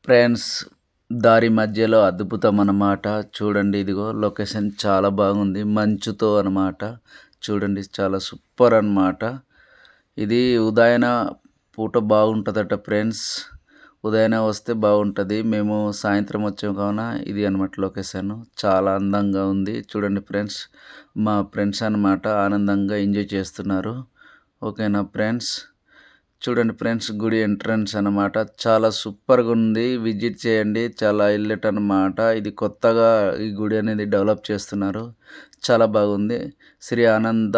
Friends, దారి మధ్యలో అద్భుతం అన్నమాట. చూడండి ఇదిగో లొకేషన్ చాలా బాగుంది. మంచుతో అన్నమాట. చూడండి చాలా సూపర్ అన్నమాట. ఇది ఉదయాన పూట బాగుంటుందట ఫ్రెండ్స్. ఉదయాన వస్తే బాగుంటుంది. మేము సాయంత్రం వచ్చాం కావున ఇది అన్నమాట లొకేషన్. చాలా అందంగా ఉంది. చూడండి ఫ్రెండ్స్, మా ఫ్రెండ్స్ అన్నమాట ఆనందంగా ఎంజాయ్ చేస్తున్నారు. ఓకేనా ఫ్రెండ్స్. చూడండి ఫ్రెండ్స్, గుడి ఎంట్రన్స్ అన్నమాట. చాలా సూపర్గా ఉంది. విజిట్ చేయండి. చాలా హైలైట్ అన్నమాట. ఇది కొత్తగా ఈ గుడి అనేది డెవలప్ చేస్తున్నారు. చాలా బాగుంది. శ్రీ ఆనంద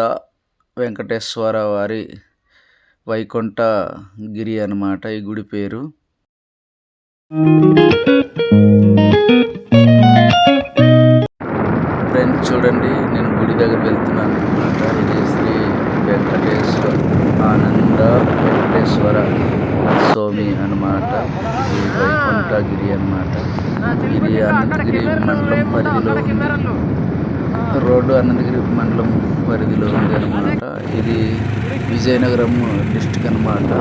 వెంకటేశ్వర వారి వైకుంఠ గిరి అన్నమాట ఈ గుడి పేరు. ఫ్రెండ్స్ చూడండి, నేను గుడి దగ్గర వెళ్తున్నాను అన్నమాట. ఇది శ్రీ వెంకటేశ్వర ఆనంద వెంకటేశ్వర స్వామి అన్నమాట. ఇది వైకుంఠగిరి అన్నమాట. ఇది అనంతగిరి మండలం పరిధిలో ఉంది. రోడ్డు అనంతగిరి మండలం పరిధిలో ఉంది అన్నమాట. ఇది విజయనగరం డిస్టిక్ అన్నమాట.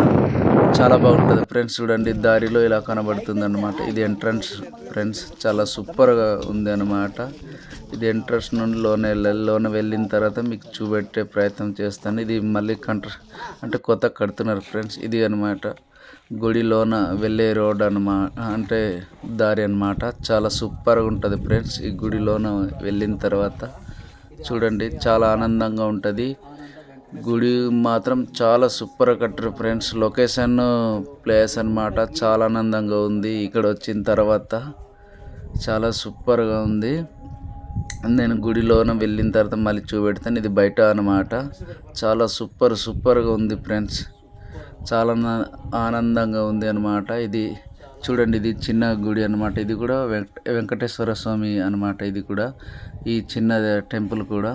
చాలా బాగుంటుంది ఫ్రెండ్స్. చూడండి దారిలో ఇలా కనబడుతుంది అన్నమాట. ఇది ఎంట్రన్స్ ఫ్రెండ్స్. చాలా సూపర్గా ఉంది అన్నమాట. ఇది ఎంట్రన్స్ నుండి లోన వెళ్ళిన తర్వాత మీకు చూపెట్టే ప్రయత్నం చేస్తాను. ఇది మళ్ళీ అంటే కొత్త కడుతున్నారు ఫ్రెండ్స్. ఇది అన్నమాట గుడిలోన వెళ్ళే రోడ్ అన్నమాట, అంటే దారి అన్నమాట. చాలా సూపర్గా ఉంటుంది ఫ్రెండ్స్. ఈ గుడిలోన వెళ్ళిన తర్వాత చూడండి చాలా ఆనందంగా ఉంటుంది. గుడి మాత్రం చాలా సూపర్గా కట్టారు ఫ్రెండ్స్. లొకేషన్ ప్లేస్ అన్నమాట. చాలా ఆనందంగా ఉంది. ఇక్కడ వచ్చిన తర్వాత చాలా సూపర్గా ఉంది. నేను గుడిలోన వెళ్ళిన తర్వాత మళ్ళీ చూపెడతాను. ఇది బయట అన్నమాట. చాలా సూపర్గా ఉంది ఫ్రెండ్స్. చాలా ఆనందంగా ఉంది అన్నమాట. ఇది చూడండి, ఇది చిన్న గుడి అన్నమాట. ఇది కూడా వెంకటేశ్వర స్వామి అన్నమాట. ఇది కూడా ఈ చిన్న టెంపుల్ కూడా.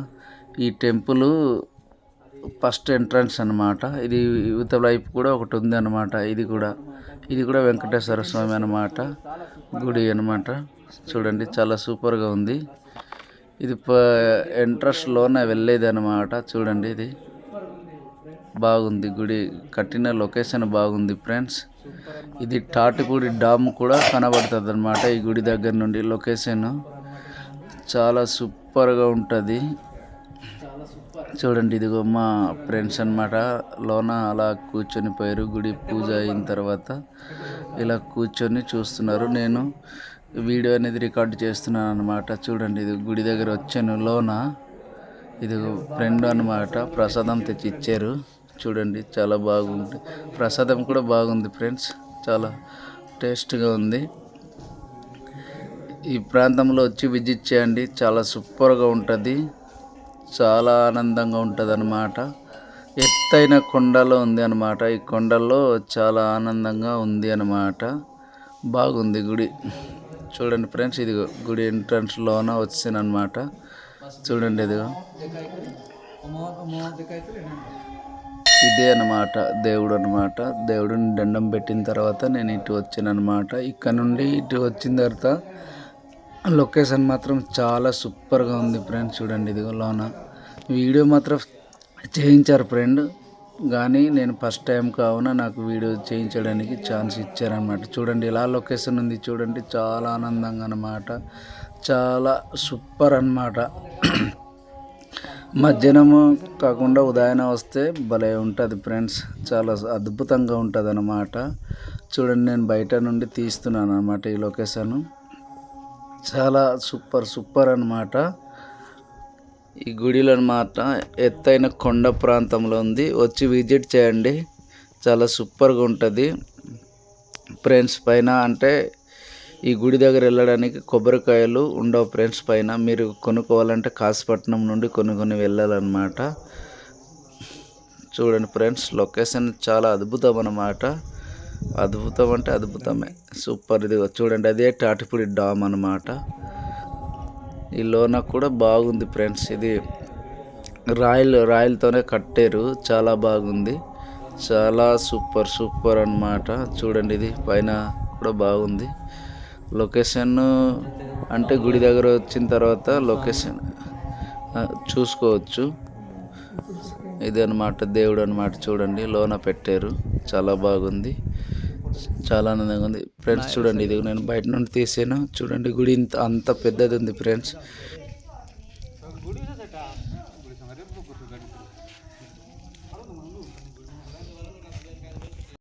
ఈ టెంపుల్ ఫస్ట్ ఎంట్రన్స్ అన్నమాట. ఇది యువతల వైపు కూడా ఒకటి ఉంది అన్నమాట. ఇది కూడా వెంకటేశ్వర స్వామి అన్నమాట గుడి అన్నమాట. చూడండి చాలా సూపర్గా ఉంది. ఇది ఎంట్రన్స్లోనే వెళ్ళేది అన్నమాట. చూడండి ఇది బాగుంది. గుడి కట్టిన లొకేషన్ బాగుంది ఫ్రెండ్స్. ఇది తాటిపూడి డామ్ కూడా కనబడుతుంది అన్నమాట. ఈ గుడి దగ్గర నుండి లొకేషన్ చాలా సూపర్గా ఉంటుంది. చూడండి ఇదిగో మా ఫ్రెండ్స్ అన్నమాట. లోన అలా కూర్చొని పోయారు. గుడి పూజ అయిన తర్వాత ఇలా కూర్చొని చూస్తున్నారు. నేను వీడియో అనేది రికార్డ్ చేస్తున్నాను అన్నమాట. చూడండి ఇది గుడి దగ్గర వచ్చాను. లోన ఇది ఫ్రెండ్ అన్నమాట ప్రసాదం తెచ్చి ఇచ్చారు. చూడండి చాలా బాగుంది. ప్రసాదం కూడా బాగుంది ఫ్రెండ్స్. చాలా టేస్ట్గా ఉంది. ఈ ప్రాంతంలో వచ్చి విజిట్ చేయండి. చాలా సూపర్గా ఉంటుంది. చాలా ఆనందంగా ఉంటుంది అన్నమాట. ఎత్తైన కొండలో ఉంది అన్నమాట. ఈ కొండల్లో చాలా ఆనందంగా ఉంది అన్నమాట. బాగుంది గుడి. చూడండి ఫ్రెండ్స్, ఇది గుడి ఎంట్రన్స్లోన వచ్చాను అన్నమాట. చూడండి ఇదిగో ఇదే అన్నమాట దేవుడు అన్నమాట. దేవుడిని దండం పెట్టిన తర్వాత నేను ఇటు వచ్చాను అన్నమాట. ఇక్కడ నుండి ఇటు వచ్చిన తర్వాత లొకేషన్ మాత్రం చాలా సూపర్గా ఉంది ఫ్రెండ్స్. చూడండి ఇదిగో లోన వీడియో మాత్రం చేయించారు ఫ్రెండ్, కానీ నేను ఫస్ట్ టైం కావున నాకు వీడియో చేయించడానికి ఛాన్స్ ఇచ్చారనమాట. చూడండి ఇలా లొకేషన్ ఉంది. చూడండి చాలా ఆనందంగా అన్నమాట. చాలా సూపర్ అన్నమాట. మధ్యాహ్నము కాకుండా ఉదయాన్నే వస్తే భలే ఉంటుంది ఫ్రెండ్స్. చాలా అద్భుతంగా ఉంటుంది అన్నమాట. చూడండి నేను బయట నుండి తీస్తున్నాను అన్నమాట ఈ లొకేషన్. చాలా సూపర్ అన్నమాట. ఈ గుడిలో అన్నమాట ఎత్తైన కొండ ప్రాంతంలో ఉంది. వచ్చి విజిట్ చేయండి. చాలా సూపర్గా ఉంటుంది ఫ్రెండ్స్. పైన అంటే ఈ గుడి దగ్గర వెళ్ళడానికి కొబ్బరికాయలు ఉండవు ఫ్రెండ్స్. పైన మీరు కొనుక్కోవాలంటే కాశీపట్నం నుండి కొన్ని వెళ్ళాలన్నమాట. చూడండి ఫ్రెండ్స్, లొకేషన్ చాలా అద్భుతం అన్నమాట. అద్భుతం అంటే అద్భుతమే, సూపర్. ఇది చూడండి అదే తాటిపూడి డామ్ అన్నమాట. ఈ లోన కూడా బాగుంది ఫ్రెండ్స్. ఇది రాయిలతోనే కట్టారు. చాలా బాగుంది. చాలా సూపర్ అన్నమాట. చూడండి ఇది పైన కూడా బాగుంది. లొకేషన్ అంటే గుడి దగ్గర వచ్చిన తర్వాత లొకేషన్ చూసుకోవచ్చు. ఇది అన్నమాట దేవుడు అన్నమాట. చూడండి లోన పెట్టారు. చాలా బాగుంది. చాలా ఆనందంగా ఉంది ఫ్రెండ్స్. చూడండి, ఇది నేను బయట నుండి తీసాను. చూడండి, గుడి అంత పెద్దది ఉంది ఫ్రెండ్స్.